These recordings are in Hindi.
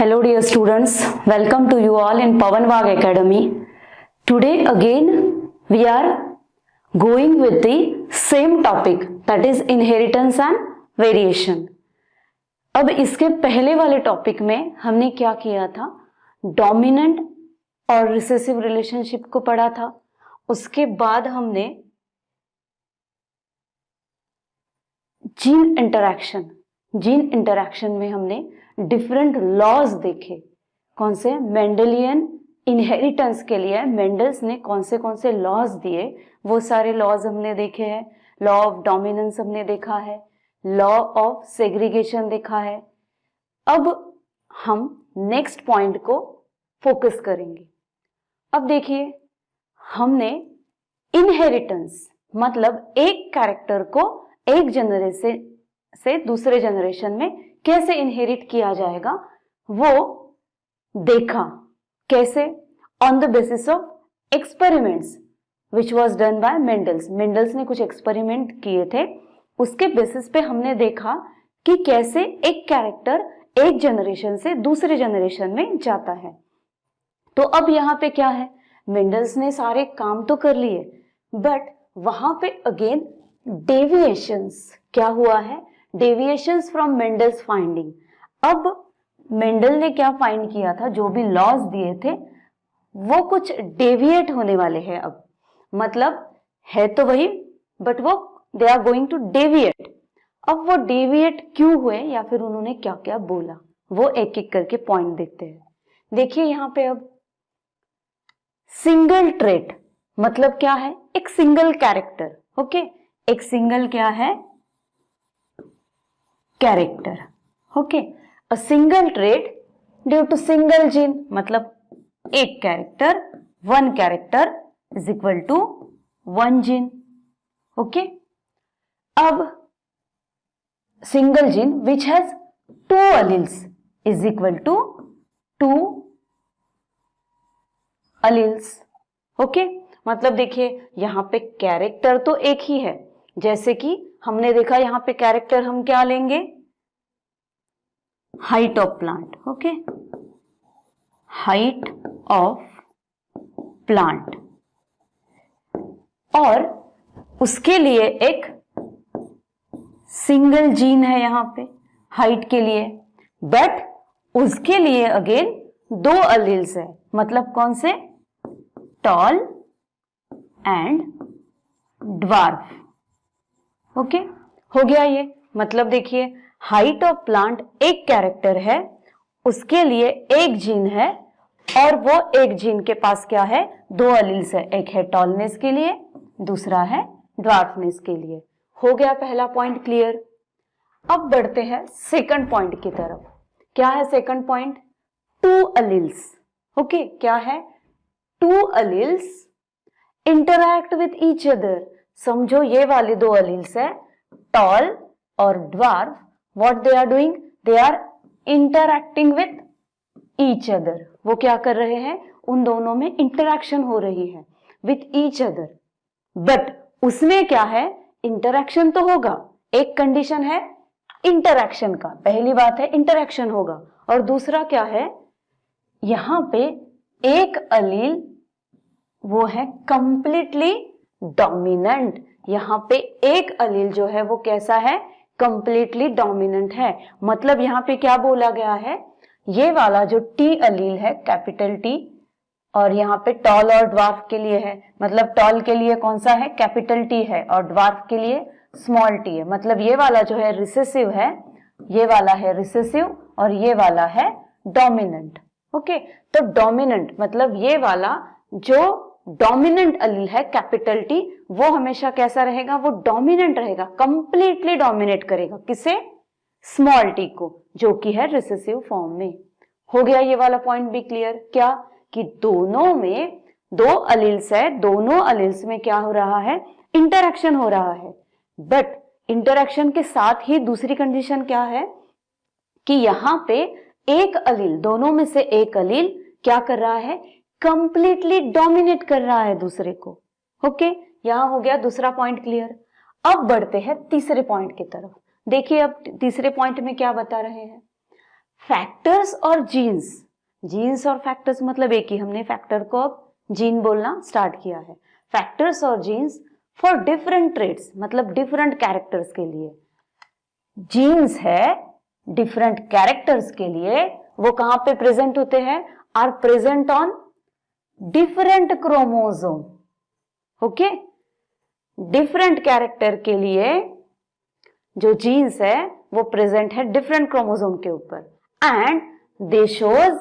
Hello dear students, welcome to you all in Pawan Wagh Academy. Today again we are going with the same topic, that is inheritance and variation. अब इसके पहले वाले टॉपिक में हमने क्या किया था, डोमिनेंट और रिसेसिव रिलेशनशिप को पढ़ा था. उसके बाद हमने जीन इंटरैक्शन में हमने डिफरेंट लॉज देखे. कौन से? मेंडेलियन इनहेरिटेंस के लिए मेंडल्स ने कौन से लॉज दिए, वो सारे लॉज हमने देखे हैं. लॉ ऑफ डोमिनेंस हमने देखा है, लॉ ऑफ सेग्रीगेशन देखा है. अब हम नेक्स्ट पॉइंट को फोकस करेंगे. अब देखिए, हमने इनहेरिटेंस मतलब एक कैरेक्टर को एक जनरेशन से दूसरे जनरेशन में कैसे इनहेरिट किया जाएगा वो देखा. कैसे? On the basis of experiments which was done by Mendel's ने कुछ एक्सपेरिमेंट किए थे. उसके बेसिस पे हमने देखा कि कैसे एक कैरेक्टर एक जनरेशन से दूसरे जनरेशन में जाता है. तो अब यहाँ पे क्या है, मेंडल्स ने सारे काम तो कर लिए, बट वहां पे अगेन डेविएशंस क्या हुआ है, डेविएशंस फ्रॉम मेंडल्स फाइंडिंग. अब मेंडल ने क्या फाइंड किया था, जो भी लॉज दिए थे वो कुछ डेविएट होने वाले हैं. अब मतलब है तो वही, बट वो they are going to deviate. अब वो डेविएट क्यों हुए या फिर उन्होंने क्या क्या बोला, वो एक एक करके पॉइंट देखते हैं. देखिए यहाँ पे अब सिंगल ट्रेट मतलब क्या है, एक सिंगल कैरेक्टर. ओके, एक सिंगल क्या है, character. Okay, a single trait due to single gene मतलब एक character, one character is equal to one gene. Okay, अब single gene which has two alleles is equal to two alleles. Okay, मतलब देखिए यहां पे कैरेक्टर तो एक ही है. जैसे कि हमने देखा यहां पे कैरेक्टर हम क्या लेंगे, height of plant. Okay, height of plant, और उसके लिए एक सिंगल जीन है यहां पे हाइट के लिए, बट उसके लिए अगेन दो अलील्स है. मतलब कौन से, टॉल एंड ड्वार्फ. ओके, हो गया ये. मतलब देखिए हाइट ऑफ प्लांट एक कैरेक्टर है, उसके लिए एक जीन है, और वो एक जीन के पास क्या है, दो अलील्स है. एक है टॉलनेस के लिए, दूसरा है ड्वार्फनेस के लिए. हो गया पहला पॉइंट क्लियर. अब बढ़ते हैं सेकंड पॉइंट की तरफ. क्या है second point, two alleles. Okay, क्या है, two alleles interact with each other. समझो ये वाले दो अलील्स है, टॉल और dwarf. What they are doing, they are interacting with each other. वो क्या कर रहे हैं, उन दोनों में इंटरैक्शन हो रही है विथ ईच अदर. बट उसमें क्या है, इंटरैक्शन तो होगा, एक कंडीशन है इंटरैक्शन का. पहली बात है इंटरैक्शन होगा, और दूसरा क्या है, यहां पे एक अलील वो है कंप्लीटली डोमिनेंट. यहां पे एक अलील जो है वो कैसा है, कंप्लीटली डोमिनेंट है. मतलब यहां पे क्या बोला गया है, ये वाला जो टी अलील है कैपिटल टी, और यहाँ पे टॉल और ड्वार्फ के लिए है. मतलब टॉल के लिए कौन सा है, कैपिटल टी है, और ड्वार्फ के लिए स्मॉल टी है. मतलब ये वाला जो है रिसेसिव है, ये वाला है रिसेसिव, और ये वाला है डोमिनेंट. ओके, तो डोमिनेंट मतलब ये वाला जो डोमिनेंट अलील है कैपिटल टी, वो हमेशा कैसा रहेगा, वो डोमिनेंट रहेगा, कंप्लीटली डोमिनेट करेगा. किसे, स्मॉल टी को, जो कि है रिसेसिव फॉर्म में. हो गया ये वाला पॉइंट भी क्लियर. क्या कि दोनों में दो अलील्स है, दोनों अलील्स में क्या हो रहा है, इंटरैक्शन हो रहा है. बट इंटरैक्शन के साथ ही दूसरी कंडीशन क्या है कि यहां पे एक अलील, दोनों में से एक अलील क्या कर रहा है, कंप्लीटली डोमिनेट कर रहा है दूसरे को. ओके, यहां हो गया दूसरा पॉइंट क्लियर. अब बढ़ते हैं तीसरे पॉइंट की तरफ. देखिए अब तीसरे पॉइंट में क्या बता रहे हैं, फैक्टर्स और जीन्स, जीन्स और फैक्टर्स मतलब एक ही, हमने फैक्टर को अब जीन बोलना स्टार्ट किया है। फैक्टर्स और जीन्स फॉर डिफरेंट ट्रेट्स मतलब डिफरेंट कैरेक्टर्स के लिए। जीन्स है डिफरेंट कैरेक्टर्स के लिए, वो कहां पे प्रेजेंट होते हैं? Are present on different chromosome. Okay, different character के लिए जो जीन्स है वो प्रेजेंट है डिफरेंट क्रोमोसोम के ऊपर। And they shows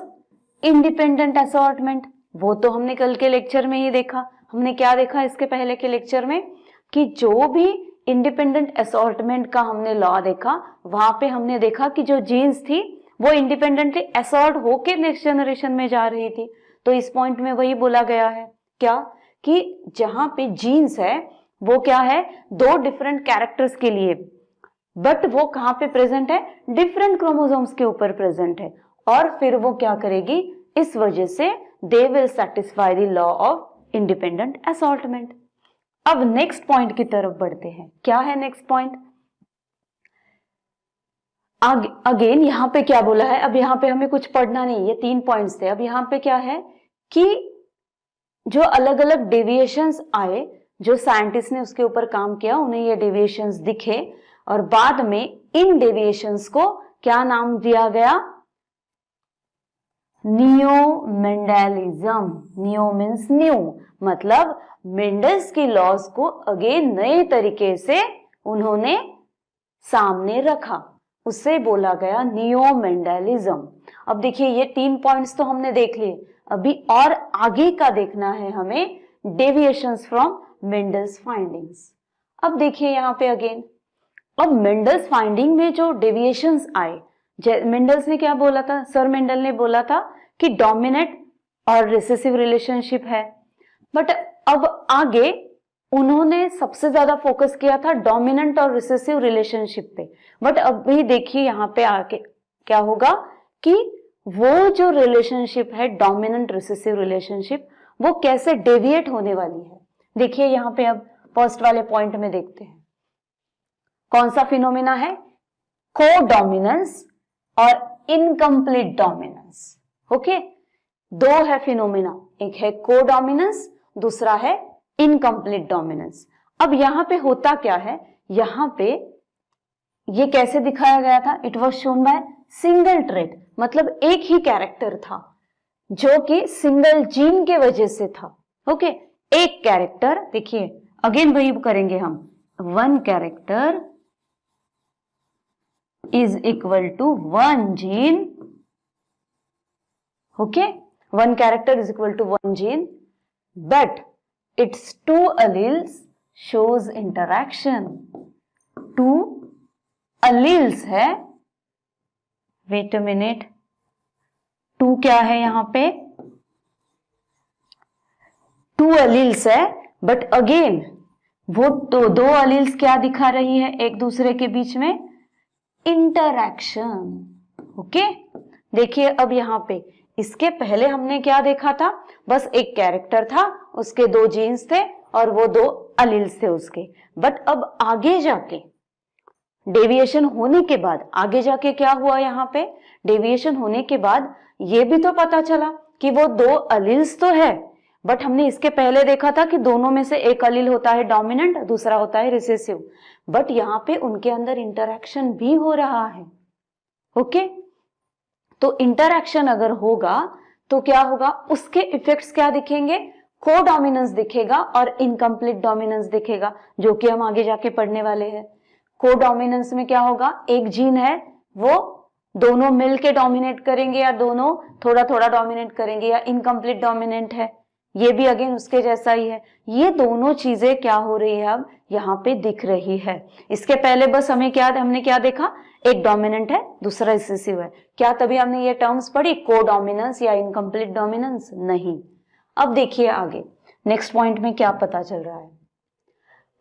independent assortment, वो तो हमने कल के लेक्चर में ही देखा। हमने क्या देखा इसके पहले के लेक्चर में कि जो भी इंडिपेंडेंट असॉर्टमेंट का हमने लॉ देखा, वहां पे हमने देखा कि जो जीन्स थी वो इंडिपेंडेंटली असॉर्ट होके नेक्स्ट जनरेशन में जा रही थी। तो इस पॉइंट में वही बोला गया है क्या, कि जहां पे जीन्स है वो क्या है, दो डिफरेंट कैरेक्टर्स के लिए, बट वो कहां पे प्रेजेंट है? डिफरेंट क्रोमोसोम्स के ऊपर प्रेजेंट है। और फिर वो क्या करेगी, इस वजह से they will satisfy the law of independent assortment. अब नेक्स्ट पॉइंट की तरफ बढ़ते हैं। क्या है नेक्स्ट पॉइंट? अगेन यहां पे क्या बोला है, अब यहां पे हमें कुछ पढ़ना नहीं, ये 3 पॉइंट्स थे। अब यहां पे क्या है कि जो अलग अलग डेविएशंस आए, जो साइंटिस्ट ने उसके ऊपर काम किया, उन्हें ये डेविएशंस दिखे और बाद में इन डेविएशंस को क्या नाम दिया गया? Neo Mendelism. Neo means new, मतलब मेंडल्स की लॉज को अगेन नए तरीके से उन्होंने सामने रखा, उससे बोला गया नियो मेंडेलिज्म। अब देखिए ये 3 पॉइंट्स तो हमने देख लिए, अभी और आगे का देखना है हमें, डेविएशंस फ्रॉम मेंडल्स फाइंडिंग्स। अब देखिए यहां पे अगेन, अब मेंडल्स फाइंडिंग में जो डेविएशंस आए, मेंडल्स ने क्या बोला था? सर मेंडल ने बोला था कि डोमिनेंट और रिसेसिव रिलेशनशिप है, बट अब आगे उन्होंने सबसे ज्यादा फोकस किया था डोमिनेंट और रिसेसिव रिलेशनशिप पे। बट अभी देखिए यहां पे आके क्या होगा कि वो जो रिलेशनशिप है डोमिनेंट रिसेसिव रिलेशनशिप, वो कैसे डेविएट होने वाली है। देखिए यहां पे अब फर्स्ट वाले पॉइंट में देखते हैं कौन सा फिनोमिना है, कोडोमिनेंस और इनकम्प्लीट डोमिनेंस। ओके, दो है फिनोमिना, एक है कोडोमिनेंस, दूसरा है इनकम्प्लीट डोमिनेंस। अब यहां पे होता क्या है, यहां पे ये कैसे दिखाया गया था? It was shown by single trait, मतलब एक ही कैरेक्टर था जो कि सिंगल जीन के वजह से था। ओके, एक कैरेक्टर, देखिए अगेन वही करेंगे हम, one character is equal to one gene. Okay, one character is equal to one gene, but its two alleles shows interaction. Two alleles है, wait a minute, two क्या है यहां पे? two alleles है, but again वो दो alleles क्या दिखा रही है एक दूसरे के बीच में? इंटरैक्शन। ओके, देखिए अब यहां पे इसके पहले हमने क्या देखा था? बस एक कैरेक्टर था, उसके दो जीन्स थे और वो दो अलील्स थे उसके। बट अब आगे जाके डेविएशन होने के बाद, आगे जाके क्या हुआ यहां पे? डेविएशन होने के बाद ये भी तो पता चला कि वो दो अलील्स तो है, बट हमने इसके पहले देखा था कि दोनों में से एक अलील होता है डोमिनेंट, दूसरा होता है रिसेसिव। बट यहां पे उनके अंदर इंटरैक्शन भी हो रहा है। ओके, तो इंटरैक्शन अगर होगा तो क्या होगा? उसके इफेक्ट्स क्या दिखेंगे? कोडोमिनेंस दिखेगा और इनकम्प्लीट डोमिनेंस दिखेगा, जो कि हम आगे जाके पढ़ने वाले हैं। कोडोमिनेंस में क्या होगा? एक जीन है, वो दोनों मिलके डोमिनेट करेंगे या दोनों थोड़ा थोड़ा डोमिनेट करेंगे, या इनकम्प्लीट डोमिनेंट है, ये भी अगेन उसके जैसा ही है। ये दोनों चीजें क्या हो रही है अब यहाँ पे दिख रही है। इसके पहले बस हमने क्या देखा? एक डोमिनेंट है, दूसरा रिसेसिव है। क्या तभी हमने ये टर्म्स पढ़ी कोडोमिनेंस या इनकम्प्लीट डोमिनेंस? नहीं। अब देखिए आगे नेक्स्ट पॉइंट में क्या पता चल रहा है,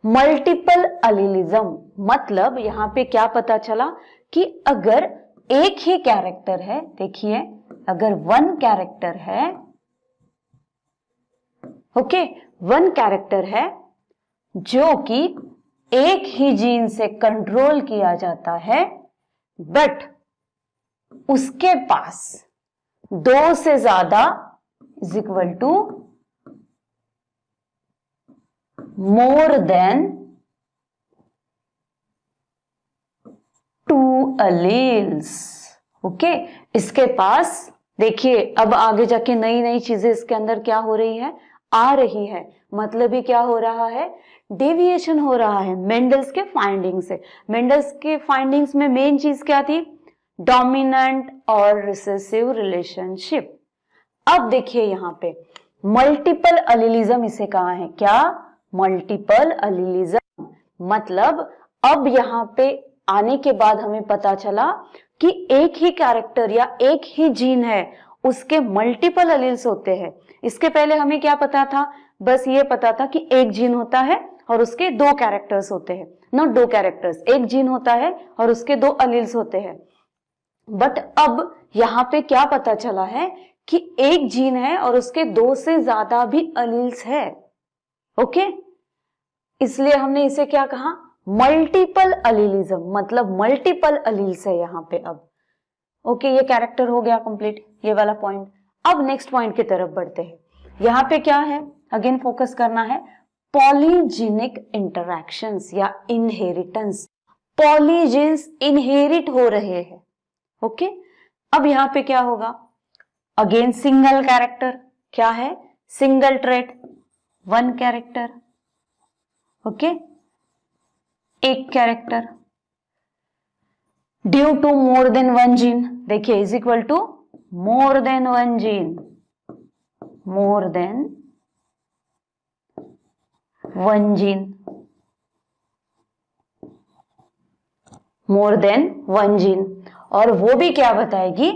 मल्टीपल अलीलिज्म। मतलब यहां पे क्या पता चला कि अगर एक ही कैरेक्टर है, देखिए अगर वन कैरेक्टर है, ओके, वन कैरेक्टर है जो कि एक ही जीन से कंट्रोल किया जाता है, बट उसके पास 2 से ज्यादा is equal to more than 2 alleles. Okay, इसके पास देखिए अब आगे जाके नई नई चीजें इसके अंदर क्या हो रही है, आ रही है। मतलब ही क्या हो रहा है, डेविएशन हो रहा है मेंडल्स के फाइंडिंग्स से। मेंडल्स के फाइंडिंग्स में मेन चीज क्या थी, डोमिनेंट और रिसेसिव रिलेशनशिप। अब देखिए यहां पे मल्टीपल अलीलिज्म इसे कहा है, क्या, मल्टीपल अलीलिज्म। मतलब अब यहां पे आने के बाद हमें पता चला कि एक ही कैरेक्टर या एक ही जीन है, उसके मल्टीपल अलील्स होते हैं। इसके पहले हमें क्या पता था, बस ये पता था कि एक जीन होता है और उसके 2 कैरेक्टर्स होते हैं, नॉट 2 कैरेक्टर्स, एक जीन होता है और उसके 2 अलील्स होते हैं। बट अब यहां पे क्या पता चला है कि एक जीन है और उसके 2 से ज्यादा भी अलील्स है। ओके, इसलिए हमने इसे क्या कहा, मल्टीपल अलीलिज्म, मतलब मल्टीपल अलील्स है यहां पे अब। ओके, ये कैरेक्टर हो गया कंप्लीट, ये वाला पॉइंट। अब नेक्स्ट पॉइंट की तरफ बढ़ते हैं। यहां पे क्या है, अगेन फोकस करना है पॉलीजेनिक इंटरैक्शंस या इनहेरिटेंस। पॉलीजेन्स इनहेरिट हो रहे हैं। ओके, अब यहां पे क्या होगा, अगेन सिंगल कैरेक्टर, क्या है, सिंगल ट्रेट, 1 कैरेक्टर। ओके, एक character due to more than 1 gene, देखिए is equal to more than 1 gene, more than 1 gene, more than 1 gene. और वो भी क्या बताएगी,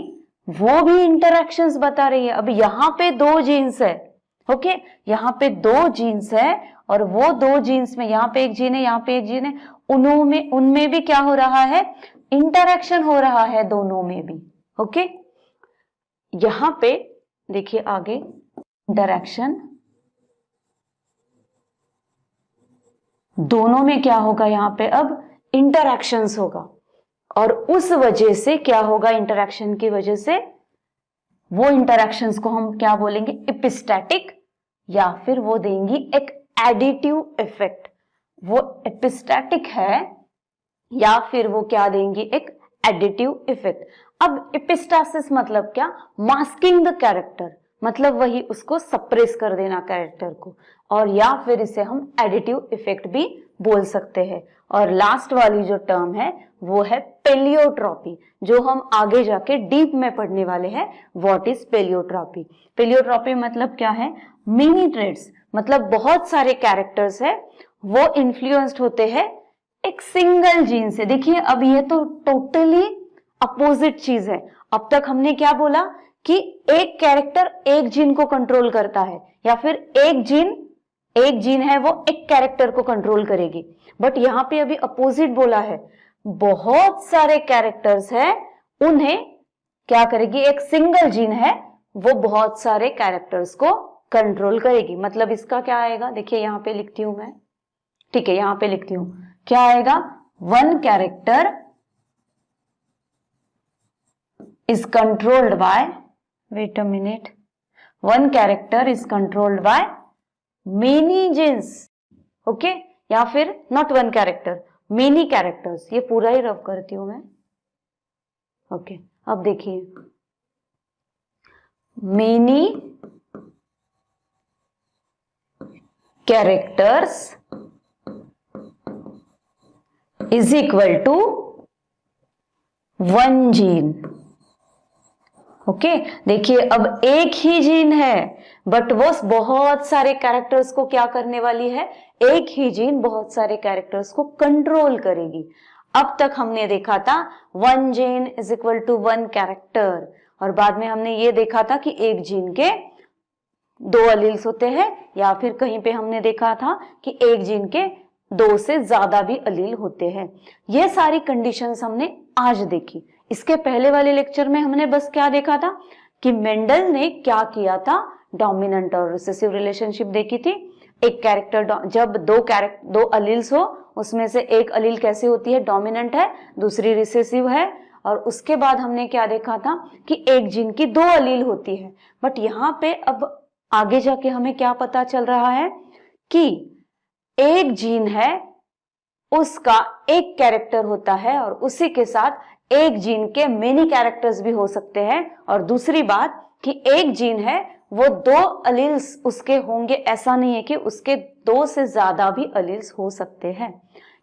वो भी इंटरैक्शंस बता रही है। अब यहां पे 2 जीन्स है। ओके, यहां पे 2 जीन्स है और वो 2 जीन्स में, यहां पे एक जीन है, यहां पे एक जीन है, उनमें भी क्या हो रहा है, इंटरैक्शन हो रहा है दोनों में भी। ओके, यहां पे देखिए आगे इंटरैक्शन, दोनों में क्या होगा, यहां पे अब इंटरैक्शंस होगा और उस वजह से क्या होगा, इंटरैक्शन की वजह से वो इंटरैक्शंस को हम क्या बोलेंगे, एपिस्टैटिक, या फिर वो देंगी एक एडिटिव इफेक्ट। वो एपिस्टैटिक है या फिर वो क्या देंगी, एक एडिटिव इफेक्ट। अब एपिस्टासिस मतलब क्या, मास्किंग द कैरेक्टर, मतलब वही उसको सप्रेस कर देना कैरेक्टर को, और या फिर इसे हम एडिटिव इफेक्ट भी बोल सकते हैं। और लास्ट वाली जो टर्म है वो है पेलियोट्रॉपी, जो हम आगे जाके डीप में पढ़ने वाले हैं। व्हाट इज पेलियोट्रॉपी, पेलियोट्रॉपी मतलब क्या है, मिनी ट्रेड्स, मतलब बहुत सारे कैरेक्टर्स है वो इन्फ्लुएंस्ड होते हैं एक सिंगल जीन से। देखिए अब ये तो टोटली अपोजिट चीज है। अब तक हमने क्या बोला कि एक कैरेक्टर एक जीन को कंट्रोल करता है, या फिर एक जीन है वो एक कैरेक्टर को कंट्रोल करेगी। बट यहां पे अभी अपोजिट बोला है, बहुत सारे कैरेक्टर्स है, उन्हें क्या करेगी, एक सिंगल जीन है वो बहुत सारे कैरेक्टर्स को कंट्रोल करेगी। मतलब इसका क्या आएगा, देखिए यहां पे लिखती हूं मैं, ठीक है, यहां पे लिखती हूं, क्या आएगा, 1 character is controlled by, wait a minute, 1 character is controlled by many genes. Okay, या फिर not 1 character, many characters, ये पूरा ही रब करती हूं मैं। ओके, अब देखिए many characters is equal to 1 gene। Okay, देखिए अब एक ही जीन है बट वो बहुत सारे कैरेक्टर्स को क्या करने वाली है, एक ही जीन बहुत सारे कैरेक्टर्स को कंट्रोल करेगी। अब तक हमने देखा था 1 gene is equal to 1 character, और बाद में हमने ये देखा था कि एक जीन के 2 अलील्स होते हैं, या फिर कहीं पे हमने देखा था कि एक जीन के 2 से ज्यादा भी अलील होते हैं। ये सारी कंडीशंस हमने आज देखी। इसके पहले वाले लेक्चर में हमने बस क्या देखा था कि मेंडल ने क्या किया था, डोमिनेंट और रिसेसिव रिलेशनशिप देखी थी। एक कैरेक्टर, जब 2 अलील्स हो उसमें से एक अलील कैसे होती है, डोमिनेंट है, दूसरी रिसेसिव है, और उसके बाद हमने क्या देखा था कि एक जीन की 2 अलील होती है। बट यहाँ पे अब आगे जाके हमें क्या पता चल रहा है कि एक जीन है उसका एक कैरेक्टर होता है और उसी के साथ एक जीन के मेनी कैरेक्टर्स भी हो सकते हैं। और दूसरी बात कि एक जीन है वो 2 अलील्स उसके होंगे, ऐसा नहीं है कि उसके 2 से ज्यादा भी अलील्स हो सकते हैं।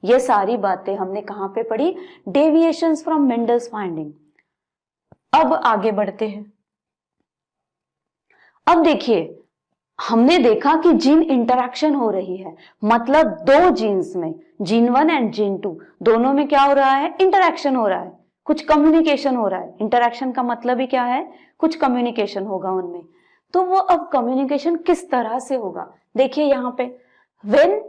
ये सारी बातें हमने कहां पे पढ़ी? Deviations from Mendel's finding. अब आगे बढ़ते हैं। अब देखिए, हमने देखा कि जीन इंटरैक्शन हो रही है, मतलब 2 जीन्स में, जीन 1 एंड जीन 2 दोनों में क्या हो रहा है? इंटरैक्शन हो रहा है, कुछ कम्युनिकेशन हो रहा है। इंटरैक्शन का मतलब ही क्या है? कुछ कम्युनिकेशन होगा उनमें। तो वो अब कम्युनिकेशन किस तरह से होगा? देखिए यहां पे व्हेन,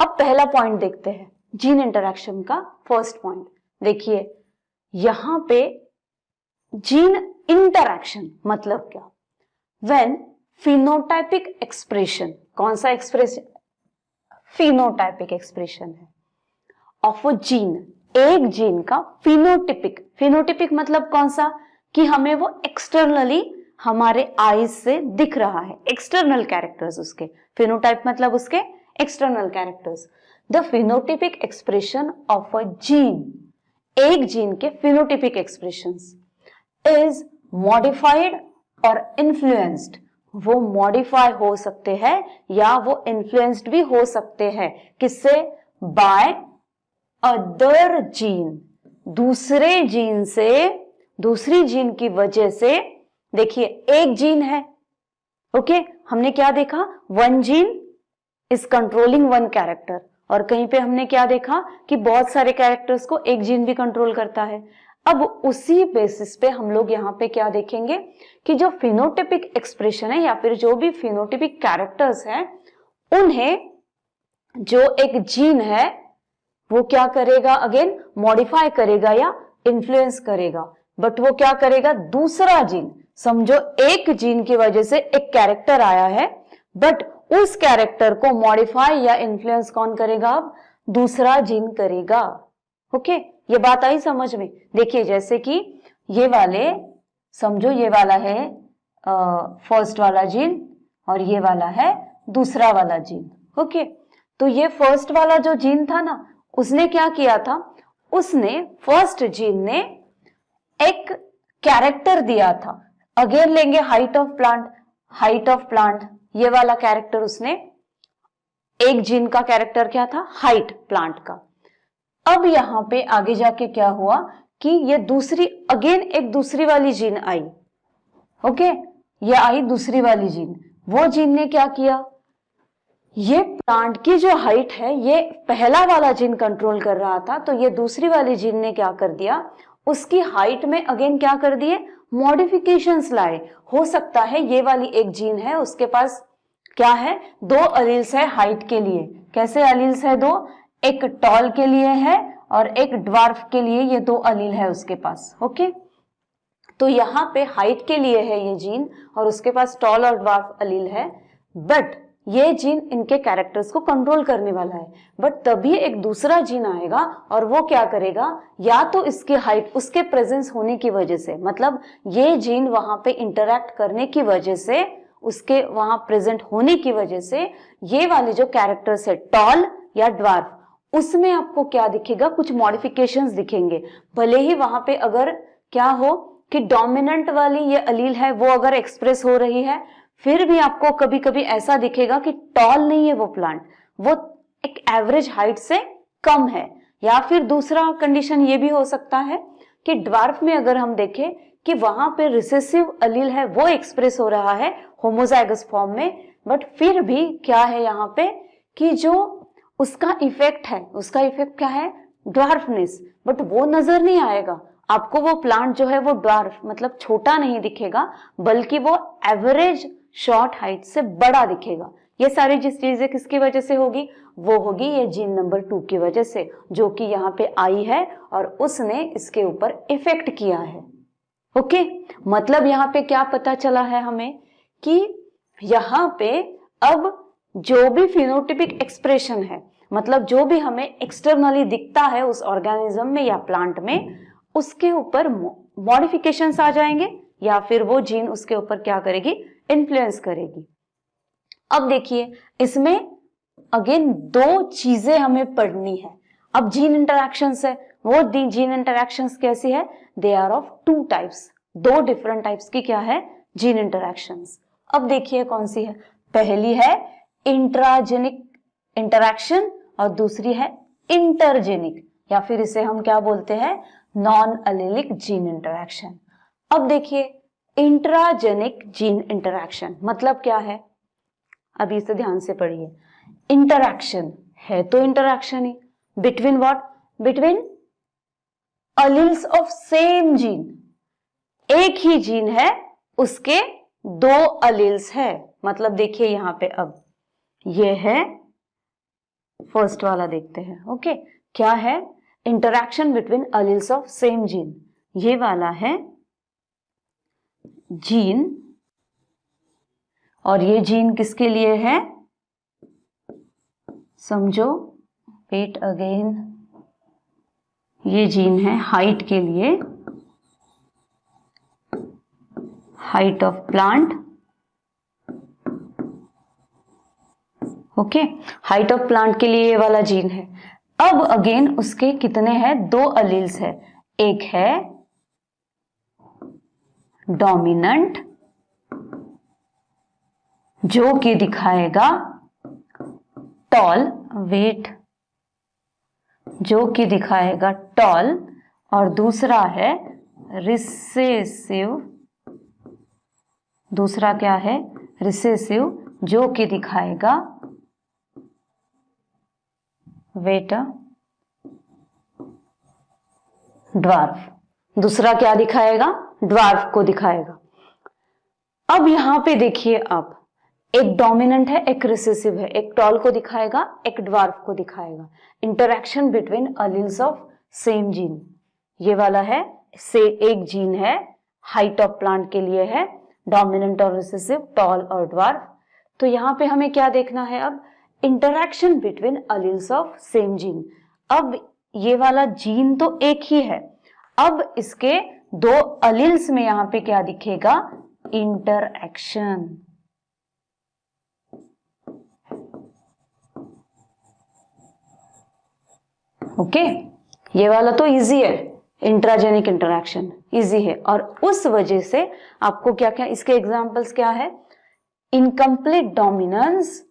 अब पहला पॉइंट देखते हैं जीन इंटरैक्शन का। फर्स्ट पॉइंट देखिए यहां पे जीन इंटरैक्शन मतलब क्या? व्हेन फिनोटाइपिक एक्सप्रेशन, कौन सा एक्सप्रेशन? फिनोटाइपिक एक्सप्रेशन है ऑफ अ जीन, एक जीन का फिनोटिपिक। फिनोटिपिक मतलब कौन सा? कि हमें वो एक्सटर्नली हमारे आईज से दिख रहा है, एक्सटर्नल कैरेक्टर्स उसके। फिनोटाइप मतलब उसके external characters. The phenotypic expression of a gene, एक जीन के फिनोटिपिक एक्सप्रेशंस इज मॉडिफाइड और इन्फ्लुएंस्ड। वो मॉडिफाई हो सकते हैं या वो इन्फ्लुएंस्ड भी हो सकते हैं। किससे? बाय अदर जीन, दूसरे जीन से, दूसरी जीन की वजह से। देखिए एक जीन है, ओके, हमने क्या देखा? 1 जीन इज कंट्रोलिंग 1 कैरेक्टर, और कहीं पे हमने क्या देखा कि बहुत सारे कैरेक्टर्स को एक जीन भी कंट्रोल करता है। अब उसी बेसिस पे हम लोग यहाँ पे क्या देखेंगे कि जो फिनोटिपिक एक्सप्रेशन है या फिर जो भी फिनोटिपिक कैरेक्टर्स हैं, उन्हें जो एक जीन है वो क्या करेगा? अगेन मॉडिफाई करेगा या इन्फ्लुएंस करेगा। बट वो क्या करेगा? दूसरा जीन, समझो एक जीन की वजह से एक कैरेक्टर आया है, बट उस कैरेक्टर को मॉडिफाई या इन्फ्लुएंस कौन करेगा? अब दूसरा जीन करेगा। ओके, ये बात आई समझ में? देखिए जैसे कि ये वाले, समझो ये वाला है फर्स्ट वाला जीन और ये वाला है दूसरा वाला जीन। ओके, तो ये फर्स्ट वाला जो जीन था ना, उसने क्या किया था? उसने, फर्स्ट जीन ने एक कैरेक्टर दिया था। अगेन लेंगे height of plant, height of plant, ये वाला कैरेक्टर उसने, एक जीन का कैरेक्टर क्या था? हाइट प्लांट का। अब यहां पे आगे जाके क्या हुआ कि ये दूसरी, अगेन एक दूसरी वाली जीन आई। ओके, ये आई दूसरी वाली जीन। वो जीन ने क्या किया? ये प्लांट की जो हाइट है ये पहला वाला जीन कंट्रोल कर रहा था, तो ये दूसरी वाली जीन ने क्या कर दिया? उसकी हाइट में अगेन क्या कर दिए? मॉडिफिकेशंस लाए। हो सकता है ये वाली एक जीन है, उसके पास क्या है? 2 अलील्स है हाइट के लिए। कैसे अलील्स है? 2, एक टॉल के लिए है और एक ड्वार्फ के लिए, ये 2 अलील है उसके पास। ओके, तो यहाँ पे हाइट के लिए है ये जीन और उसके पास टॉल और ड्वार्फ अलील है, बट ये जीन इनके कैरेक्टर्स को कंट्रोल करने वाला है। बट तभी एक दूसरा जीन आएगा और वो क्या करेगा? या तो इसकी हाइट उसके प्रेजेंस होने की वजह से, मतलब ये जीन वहां पे इंटरैक्ट करने की वजह से, उसके वहां प्रेजेंट होने की वजह से, ये वाले जो कैरेक्टर्स है टॉल या ड्वार्फ, उसमें आपको क्या दिखेगा? कुछ मॉडिफिकेशंस दिखेंगे। भले ही वहां पे अगर क्या हो कि डोमिनेंट वाली ये अलील है वो अगर एक्सप्रेस हो रही है, फिर भी आपको कभी कभी ऐसा दिखेगा कि टॉल नहीं है वो प्लांट, वो एक एवरेज हाइट से कम है। या फिर दूसरा कंडीशन ये भी हो सकता है कि ड्वार्फ में अगर हम देखें कि वहां पे रिसेसिव अलील है वो एक्सप्रेस हो रहा है होमोजाइगस फॉर्म में, बट फिर भी क्या है यहाँ पे कि जो उसका इफेक्ट है, उसका इफेक्ट क्या है? ड्वार्फनेस, बट वो नजर नहीं आएगा आपको। वो प्लांट जो है वो ड्वार्फ मतलब छोटा नहीं दिखेगा, बल्कि वो एवरेज शॉर्ट हाइट से बड़ा दिखेगा। ये सारी जिस चीजें किसकी वजह से होगी? वो होगी ये जीन नंबर 2 की वजह से, जो कि यहाँ पे आई है और उसने इसके ऊपर इफेक्ट किया है। ओके, मतलब यहाँ पे क्या पता चला है हमें कि यहाँ पे अब जो भी फिनोटिपिक एक्सप्रेशन है, मतलब जो भी हमें एक्सटर्नली दिखता है उस ऑर्गेनिज्म में या प्लांट में, उसके ऊपर मॉडिफिकेशंस आ जाएंगे या फिर वो जीन उसके ऊपर क्या करेगी, इन्फ्लुएंस करेगी। अब देखिए इसमें अगेन दो चीजें हमें पढ़नी है। अब जीन इंटरैक्शंस है, वो जीन इंटरैक्शंस कैसी है, they are of two types, दो डिफरेंट टाइप्स की क्या है, जीन इंटरैक्शंस। अब देखिए कौन सी है, पहली है इंट्राजेनिक इंटरैक्शन और दूसरी है इंटरजेनिक, या फिर इसे हम क्या बोलते हैं, नॉन एलिलिक जीन इंटरैक्शन। अब देखिए इंट्राजेनिक जीन इंटरैक्शन मतलब क्या है, अभी इसे ध्यान से पढ़िए। इंटरैक्शन है तो interaction he, between what, between alleles of same gene, एक ही जीन है उसके दो अलील्स है। मतलब देखिए यहां पे अब ये है फर्स्ट वाला, देखते हैं। ओके क्या है, interaction between alleles of same gene, ये वाला है जीन, और ये जीन किसके लिए है, समझो, वेट अगेन, ये जीन है हाइट के लिए, height of plant. Okay height of plant के लिए ये वाला जीन है। अब अगेन उसके कितने हैं, दो अलील्स है, एक है डोमिनेंट जो कि दिखाएगा टॉल, वेट, जो कि दिखाएगा टॉल, और दूसरा है रिसेसिव, दूसरा क्या है, रिसेसिव, जो कि दिखाएगा वेट ड्वार्फ। दूसरा क्या दिखाएगा, ड्वार्फ को दिखाएगा। अब यहां पे देखिए, आप एक डोमिनेंट है एक रिसेसिव है, एक टॉल को दिखाएगा एक ड्वार्फ को दिखाएगा। Interaction between alleles of same gene, ये वाला है से एक जीन है, हाइट ऑफ प्लांट के लिए है, डोमिनेंट और रिसेसिव, टॉल और ड्वार्फ। तो यहां पे हमें क्या देखना है, अब interaction between alleles of same gene. अब ये वाला जीन तो एक ही है, अब इसके दो अलील्स में यहां पे क्या दिखेगा, इंटरैक्शन। ओके ये वाला तो इजी है, इंट्राजेनिक इंटरैक्शन इजी है, और उस वजह से आपको क्या क्या इसके एग्जांपल्स क्या है, इनकम्प्लीट डोमिनेंस,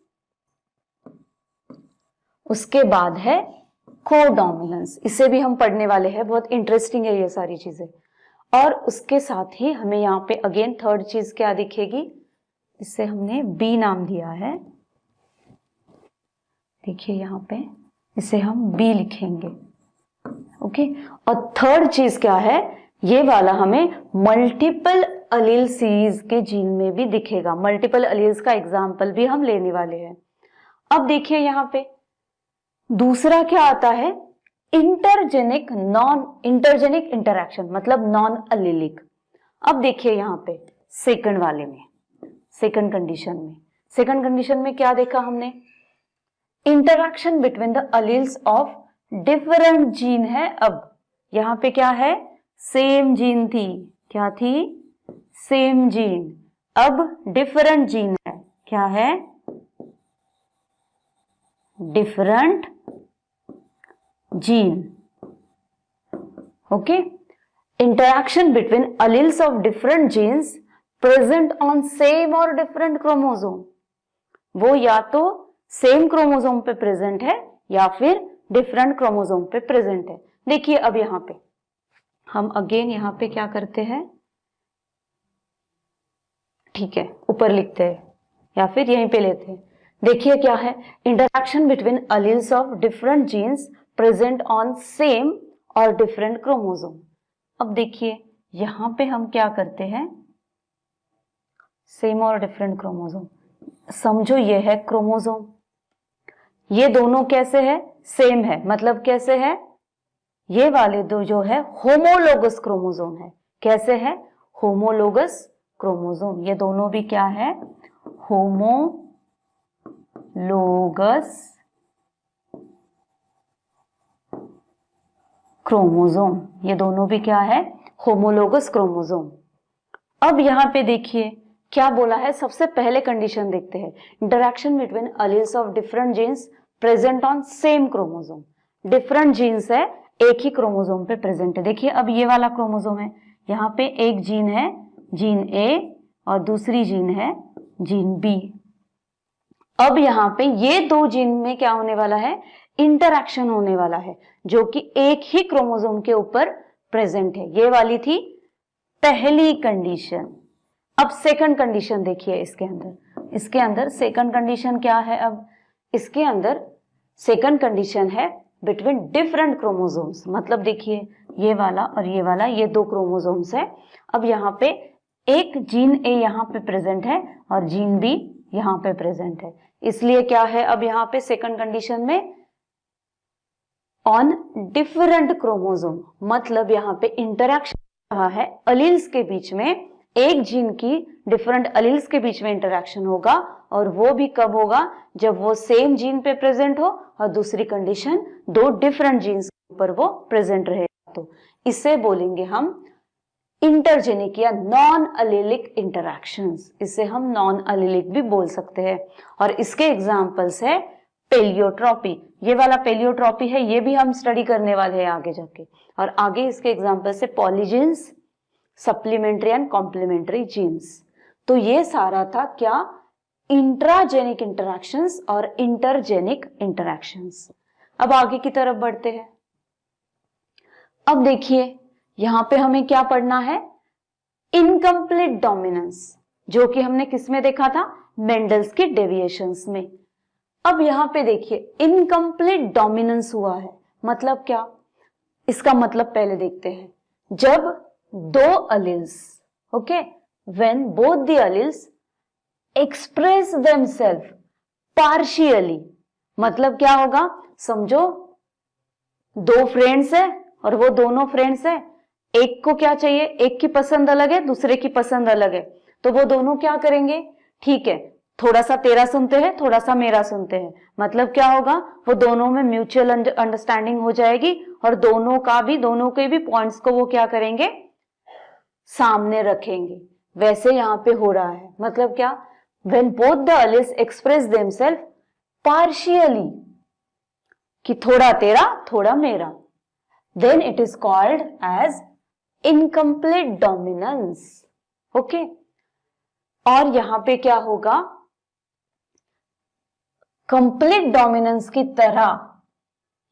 उसके बाद है कोडोमिनेंस, इसे भी हम पढ़ने वाले हैं, बहुत इंटरेस्टिंग है ये सारी चीजें। और उसके साथ ही हमें यहाँ पे अगेन थर्ड चीज क्या दिखेगी, इसे हमने बी नाम दिया है, देखिए यहाँ पे इसे हम बी लिखेंगे। ओके और थर्ड चीज क्या है, ये वाला हमें मल्टीपल अलील सीरीज के जीन में भी दिखेगा। मल्टीपल अलील्स का एग्जाम्पल भी हम लेने वाले हैं। अब देखिए यहाँ पे दूसरा क्या आता है, इंटरजेनिक इंटरैक्शन, मतलब नॉन अलीलिक। अब देखिए यहाँ पे सेकंड वाले में, सेकंड कंडीशन में क्या देखा हमने, interaction between the alleles of different gene है। अब यहां पे क्या है, सेम जीन थी, क्या थी, सेम जीन, अब डिफरेंट जीन है, क्या है, different gene. Okay interaction between alleles of different genes present on same और डिफरेंट क्रोमोसोम, वो या तो सेम क्रोमोसोम पे प्रेजेंट है या फिर डिफरेंट क्रोमोसोम पे प्रेजेंट है। देखिए अब यहां पे हम अगेन यहां पे क्या करते हैं, ठीक है ऊपर लिखते हैं या फिर यहीं पे लेते हैं। देखिए क्या है, interaction between alleles of different genes present on same और डिफरेंट क्रोमोसोम। अब देखिए यहां पे हम क्या करते हैं, सेम और डिफरेंट क्रोमोसोम, समझो ये है क्रोमोसोम, ये दोनों कैसे है, सेम है, मतलब कैसे है, ये वाले दो जो है होमोलोगस क्रोमोसोम है। कैसे है, होमोलोगस क्रोमोसोम, ये दोनों भी क्या है, होमोलोगस क्रोमोसोम, ये दोनों भी क्या है, होमोलोगस क्रोमोसोम। अब यहाँ पे देखिए क्या बोला है, सबसे पहले कंडीशन देखते हैं, interaction between alleles of different genes present on same chromosome. Different genes है, एक ही क्रोमोसोम पे प्रेजेंट है। देखिए अब ये वाला क्रोमोसोम है, यहाँ पे एक जीन है, जीन ए, और दूसरी जीन है जीन बी। अब यहाँ पे ये दो जीन में क्या होने वाला है, इंटरैक्शन होने वाला है, जो कि एक ही क्रोमोसोम के ऊपर प्रेजेंट है। ये वाली थी पहली कंडीशन। अब सेकंड कंडीशन देखिए, इसके अंदर सेकंड कंडीशन क्या है, अब इसके अंदर सेकंड कंडीशन है बिटवीन डिफरेंट क्रोमोसोम्स। मतलब देखिए ये वाला और ये वाला, ये दो क्रोमोसोम्स है। अब यहाँ पे एक जीन ए यहाँ पे प्रेजेंट है और जीन बी यहाँ पे प्रेजेंट है, इसलिए क्या है अब यहाँ पे सेकंड कंडीशन में ऑन डिफरेंट क्रोमोसोम, मतलब यहाँ पे इंटरैक्शन रहा है अलील्स के बीच में, एक जीन की डिफरेंट अलील्स के बीच में इंटरैक्शन होगा, और वो भी कब होगा, जब वो सेम जीन पे प्रेजेंट हो और दूसरी कंडीशन दो डिफरेंट जीन्स पर वो प्रेजेंट रहेगा। तो इसे बोलेंगे हम इंटरजेनिक या नॉन अलीलिक इंटरैक्शंस। इसे हम नॉन अलीलिक भी बोल सकते हैं। और इसके एग्जांपल्स है पेलियोट्रॉपी, ये वाला पेलियोट्रॉपी है, ये भी हम स्टडी करने वाले हैं आगे जाके। और आगे इसके एग्जांपल्स है polygenes, supplementary and complementary genes. तो ये सारा था क्या, इंट्राजेनिक इंटरैक्शंस और इंटरजेनिक इंटरैक्शंस। अब आगे की तरफ बढ़ते हैं। अब देखिए यहां पे हमें क्या पढ़ना है, इनकम्प्लीट डोमिनेंस, जो कि हमने किस में देखा था, मेंडल्स के डेविएशंस में। अब यहां पे देखिए इनकम्प्लीट डोमिनेंस हुआ है, मतलब क्या, इसका मतलब पहले देखते हैं। जब दो alleles, okay, when both the alleles express themselves partially, मतलब क्या होगा, समझो दो फ्रेंड्स है और वो दोनों फ्रेंड्स है, एक को क्या चाहिए, एक की पसंद अलग है, दूसरे की पसंद अलग है, तो वो दोनों क्या करेंगे, ठीक है थोड़ा सा तेरा सुनते हैं, थोड़ा सा मेरा सुनते हैं, मतलब क्या होगा, वो दोनों में म्यूचुअल अंडरस्टैंडिंग हो जाएगी और दोनों के भी पॉइंट्स को वो क्या करेंगे, सामने रखेंगे। वैसे यहां पे हो रहा है, मतलब क्या, when both the alleles express themselves partially, कि थोड़ा तेरा थोड़ा मेरा, then it is called as incomplete dominance, okay. और यहां पे क्या होगा, कंप्लीट डोमिनेंस की तरह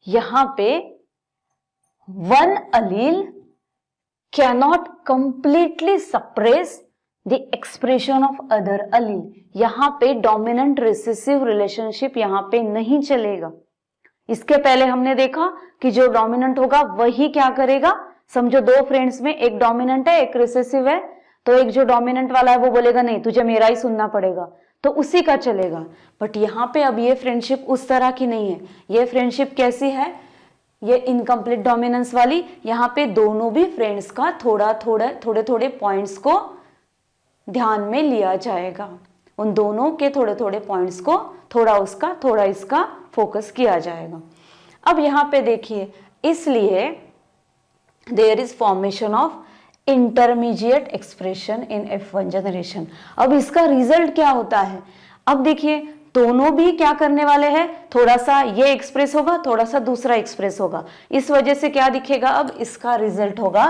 यहां पे one Aleel cannot completely suppress the expression of other allele। यहां पे डोमिनेंट रिसेसिव रिलेशनशिप यहां पे नहीं चलेगा। इसके पहले हमने देखा कि जो डोमिनेंट होगा वही क्या करेगा, समझो दो फ्रेंड्स में एक डोमिनेंट है एक रिसेसिव है, तो एक जो डोमिनेंट वाला है वो बोलेगा नहीं तुझे मेरा ही सुनना पड़ेगा, तो उसी का चलेगा। बट यहाँ पे अब ये फ्रेंडशिप उस तरह की नहीं है। ये फ्रेंडशिप कैसी है, ये इनकम्प्लीट डोमिनेंस वाली, यहाँ पे दोनों भी फ्रेंड्स का थोड़े थोड़े पॉइंट्स को ध्यान में लिया जाएगा। उन दोनों के थोड़े थोड़े पॉइंट्स को थोड़ा उसका थोड़ा इसका फोकस किया जाएगा। अब यहाँ पे देखिए, इसलिए there is formation of intermediate expression in F1 generation. अब इसका रिजल्ट क्या होता है, अब देखिए दोनों भी क्या करने वाले हैं, थोड़ा सा ये एक्सप्रेस होगा थोड़ा सा दूसरा एक्सप्रेस होगा, इस वजह से क्या दिखेगा, अब इसका रिजल्ट होगा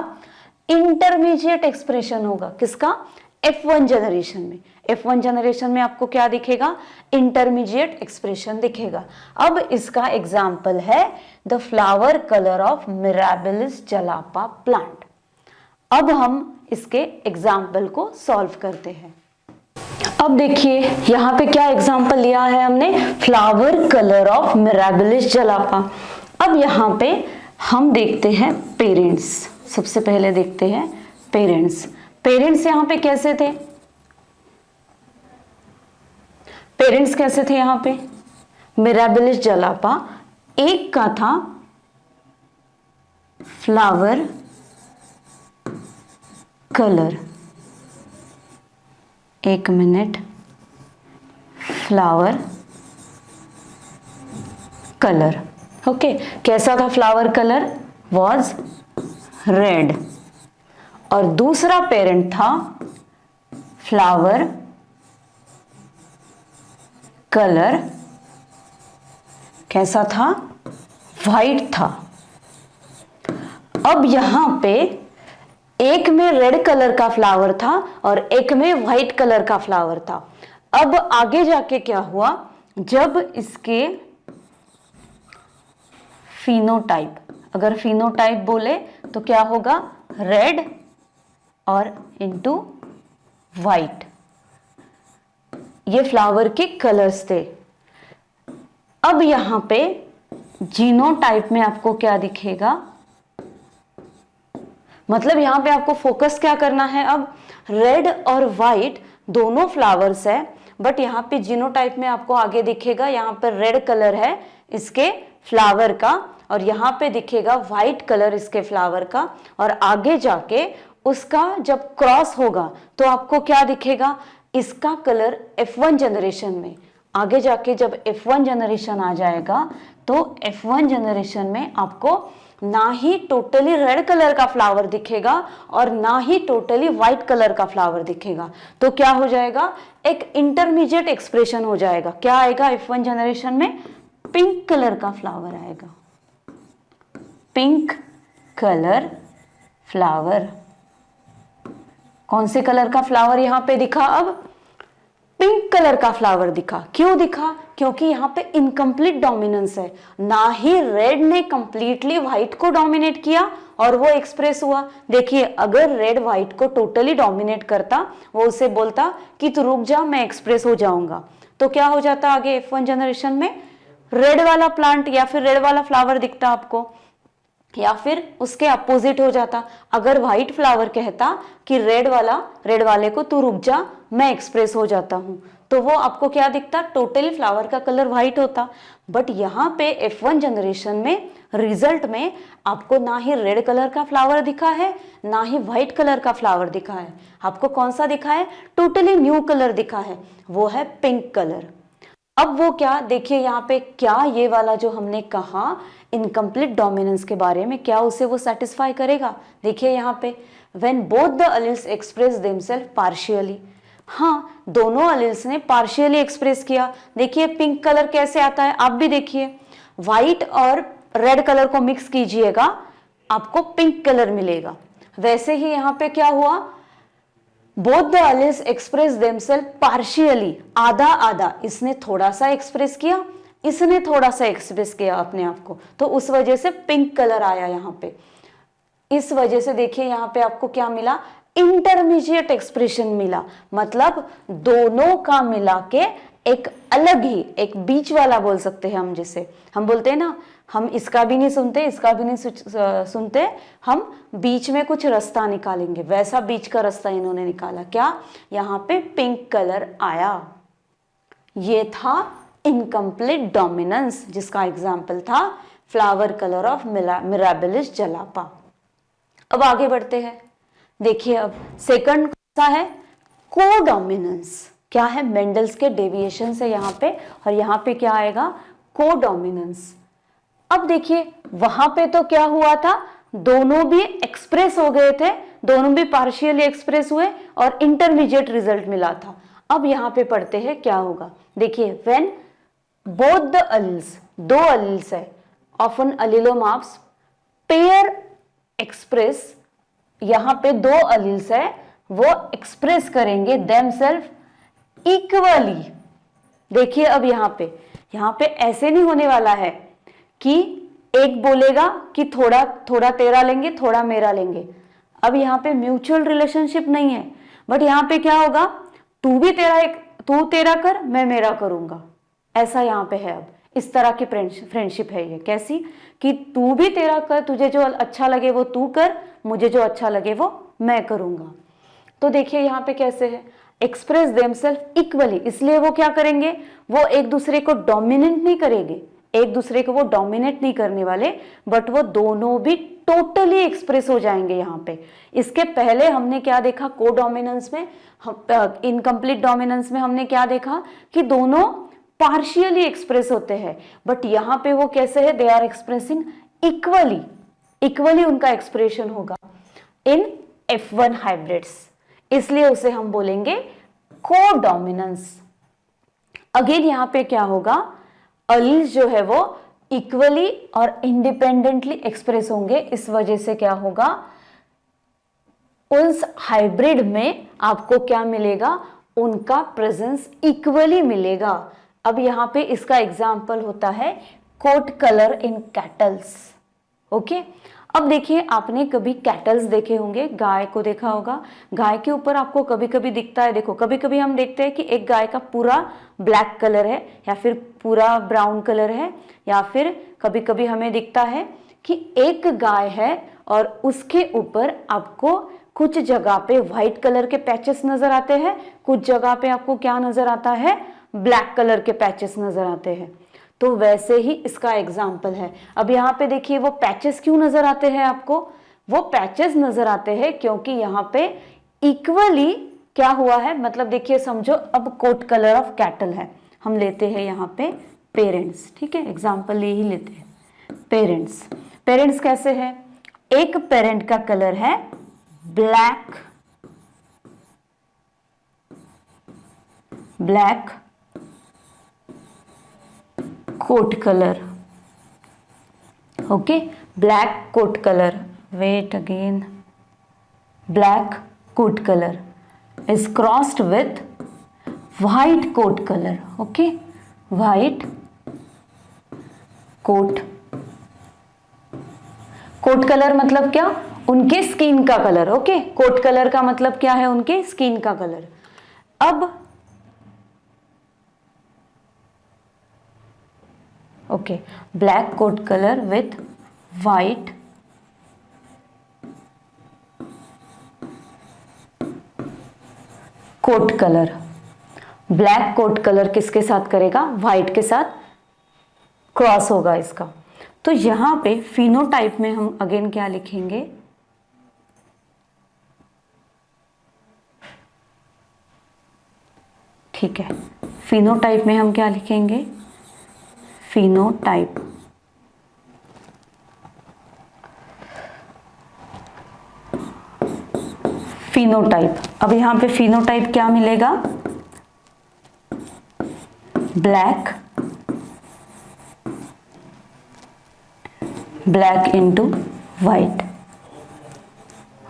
इंटरमीडिएट एक्सप्रेशन होगा। किसका, F1 जनरेशन में। F1 जनरेशन में आपको क्या दिखेगा, इंटरमीडिएट एक्सप्रेशन दिखेगा। अब इसका एग्जाम्पल है the flower colour of mirabilis जलापा plant. अब हम इसके एग्जाम्पल को सॉल्व करते हैं। अब देखिए यहाँ पे क्या एग्जाम्पल लिया है हमने, फ्लावर कलर ऑफ मिराबिलिस जलापा। अब यहाँ पे हम देखते हैं पेरेंट्स, सबसे पहले देखते हैं पेरेंट्स। पेरेंट्स यहाँ पे कैसे थे, पेरेंट्स कैसे थे यहाँ पे, मिराबिलिस जलापा, एक का था फ्लावर कलर, एक मिनट, फ्लावर कलर, ओके। कैसा था फ्लावर कलर, वॉज रेड, और दूसरा पेरेंट था फ्लावर कलर कैसा था, वाइट था। अब यहां पे एक में रेड कलर का फ्लावर था और एक में व्हाइट कलर का फ्लावर था। अब आगे जाके क्या हुआ, जब इसके फिनोटाइप, अगर फिनोटाइप बोले तो क्या होगा, रेड और इनटू व्हाइट, ये फ्लावर के कलर्स थे। अब यहां पे जीनोटाइप में आपको क्या दिखेगा, मतलब यहां पे आपको फोकस क्या करना है, अब रेड और व्हाइट दोनों फ्लावर्स है, बट यहाँ पे जीनोटाइप में आपको आगे दिखेगा, यहाँ पर रेड कलर है इसके फ्लावर का और यहाँ पे दिखेगा व्हाइट कलर इसके फ्लावर का, और आगे जाके उसका जब क्रॉस होगा तो आपको क्या दिखेगा, इसका कलर F1 जनरेशन में, आगे जाके जब F1 जनरेशन आ जाएगा तो F1 जनरेशन में आपको ना ही टोटली रेड कलर का फ्लावर दिखेगा और ना ही टोटली व्हाइट कलर का फ्लावर दिखेगा, तो क्या हो जाएगा, एक इंटरमीडिएट एक्सप्रेशन हो जाएगा। क्या आएगा F1 जनरेशन में, पिंक कलर का फ्लावर आएगा, पिंक कलर फ्लावर। कौन से कलर का फ्लावर यहां पे दिखा, अब पिंक कलर का फ्लावर दिखा। क्यों दिखा, क्योंकि यहाँ पे इनकम्प्लीट डोमिनेंस है, ना ही रेड ने कंप्लीटली व्हाइट को डोमिनेट किया और वो एक्सप्रेस हुआ। देखिए अगर रेड व्हाइट को टोटली डोमिनेट करता, वो उसे बोलता कि तू रुक जा मैं एक्सप्रेस हो जाऊंगा, तो क्या हो जाता आगे F1 जनरेशन में, रेड वाला प्लांट या फिर रेड वाला फ्लावर दिखता आपको, या फिर उसके अपोजिट हो जाता। अगर व्हाइट फ्लावर कहता कि रेड वाले को तू रुक जा मैं एक्सप्रेस हो जाता हूं, तो वो आपको क्या दिखता, टोटली फ्लावर का कलर व्हाइट होता। बट यहाँ पे F1 जनरेशन में रिजल्ट में आपको ना ही रेड कलर का फ्लावर दिखा है ना ही व्हाइट कलर का फ्लावर दिखा है, आपको कौन सा दिखा है, टोटली न्यू कलर दिखा है, वो है पिंक कलर। अब वो क्या, देखिए यहाँ पे क्या ये वाला जो हमने कहा इनकम्प्लीट डोमिनेंस के बारे में, क्या उसे वो सेटिस्फाई करेगा। देखिए यहाँ पे when both the alleles express themselves partially, हाँ दोनों अलील्स ने पार्शियली एक्सप्रेस किया। देखिए पिंक कलर कैसे आता है, आप भी देखिए, व्हाइट और रेड कलर को मिक्स कीजिएगा आपको पिंक कलर मिलेगा। वैसे ही यहाँ पे क्या हुआ, both the alleles express themselves partially, आधा आधा, इसने थोड़ा सा एक्सप्रेस किया इसने थोड़ा सा एक्सप्रेस किया अपने आप को, तो उस वजह से पिंक कलर आया यहाँ पे। इस वजह से देखिए यहाँ पे आपको क्या मिला, इंटरमीडिएट एक्सप्रेशन मिला, मतलब दोनों का मिला के एक अलग ही, एक बीच वाला बोल सकते हैं हम, जिसे हम बोलते हैं ना, हम इसका भी नहीं सुनते इसका भी नहीं सुनते, हम बीच में कुछ रास्ता निकालेंगे, वैसा बीच का रास्ता इन्होंने निकाला। क्या, यहाँ पे पिंक कलर आया, ये था इनकम्प्लीट डोमिनेंस, जिसका एग्जाम्पल था फ्लावर कलर ऑफ मिराबिलिस जलापा। अब आगे बढ़ते हैं, देखिए अब सेकंड कौन सा है, कोडोमिनेंस। क्या है, मेंडल्स के डेविएशन से यहाँ पे, और यहाँ पे क्या आएगा, कोडोमिनेंस। अब देखिए वहां पे तो क्या हुआ था, दोनों भी एक्सप्रेस हो गए थे, दोनों भी पार्शियली एक्सप्रेस हुए और इंटरमीडिएट रिजल्ट मिला था। अब यहाँ पे पढ़ते हैं क्या होगा, देखिए व्हेन बोथ द अलील्स, दो अलील्स है ऑफ एन अलीलोमार्फ्स पेयर एक्सप्रेस, यहाँ पे दो अलील्स है वो एक्सप्रेस करेंगे देमसेल्फ इक्वली। देखिए अब यहाँ पे ऐसे नहीं होने वाला है कि एक बोलेगा कि थोड़ा थोड़ा तेरा लेंगे थोड़ा मेरा लेंगे, अब यहाँ पे म्यूचुअल रिलेशनशिप नहीं है, बट यहाँ पे क्या होगा, तू तेरा कर मैं मेरा करूंगा, ऐसा यहाँ पे है। अब इस तरह की फ्रेंडशिप है ये, कैसी कि तू भी तेरा कर, तुझे जो अच्छा लगे वो तू कर, मुझे जो अच्छा लगे वो मैं करूंगा। तो देखिए यहाँ पे कैसे है, एक्सप्रेस देमसेल्फ इक्वली, इसलिए वो क्या करेंगे, वो एक दूसरे को डोमिनेट नहीं करेंगे, एक दूसरे को वो डोमिनेट नहीं करने वाले, बट वो दोनों भी टोटली एक्सप्रेस हो जाएंगे यहाँ पे। इसके पहले हमने क्या देखा, को डोमिनेंस में, इनकम्प्लीट डोमिनेंस में हमने क्या देखा कि दोनों पार्शियली एक्सप्रेस होते हैं, बट यहाँ पे वो कैसे है, they are expressing equally, equally उनका एक्सप्रेशन होगा इन F1 हाइब्रिड्स, इसलिए उसे हम बोलेंगे कोडोमिनेंस। अगेन यहां पे क्या होगा, अलील्स जो है वो इक्वली और इंडिपेंडेंटली एक्सप्रेस होंगे, इस वजह से क्या होगा, उस हाइब्रिड में आपको क्या मिलेगा, उनका प्रेजेंस इक्वली मिलेगा। अब यहां पे इसका एग्जाम्पल होता है coat colour in cattles. Okay, अब देखिए आपने कभी कैटल्स देखे होंगे, गाय को देखा होगा, गाय के ऊपर आपको कभी कभी दिखता है, देखो कभी कभी हम देखते हैं कि एक गाय का पूरा ब्लैक कलर है या फिर पूरा ब्राउन कलर है, या फिर कभी कभी हमें दिखता है कि एक गाय है और उसके ऊपर आपको कुछ जगह पे व्हाइट कलर के पैचेस नजर आते हैं, कुछ जगह पे आपको क्या नजर आता है, ब्लैक कलर के पैचेस नजर आते हैं। तो वैसे ही इसका एग्जाम्पल है। अब यहाँ पे देखिए वो पैचेस क्यों नजर आते हैं आपको, वो पैचेस नजर आते हैं क्योंकि यहाँ पे इक्वली क्या हुआ है, मतलब देखिए समझो अब कोट कलर ऑफ कैटल है, हम लेते हैं यहाँ पे पेरेंट्स, ठीक है, एग्जाम्पल यही लेते हैं पेरेंट्स। पेरेंट्स कैसे है, एक पेरेंट का कलर है black, black coat colour, okay, black coat colour, wait again, black coat colour is crossed with white coat color, okay, white coat, coat colour मतलब क्या, उनके स्किन का कलर, ओके, कोट कलर का मतलब क्या है, उनके स्किन का कलर। अब okay, black coat colour with white coat colour, black coat colour किसके साथ करेगा, व्हाइट के साथ क्रॉस होगा इसका। तो यहां पे फिनोटाइप में हम अगेन क्या लिखेंगे, ठीक है, फिनोटाइप में हम क्या लिखेंगे, फिनोटाइप, फिनोटाइप। अब यहां पे फिनोटाइप क्या मिलेगा, black, black into white,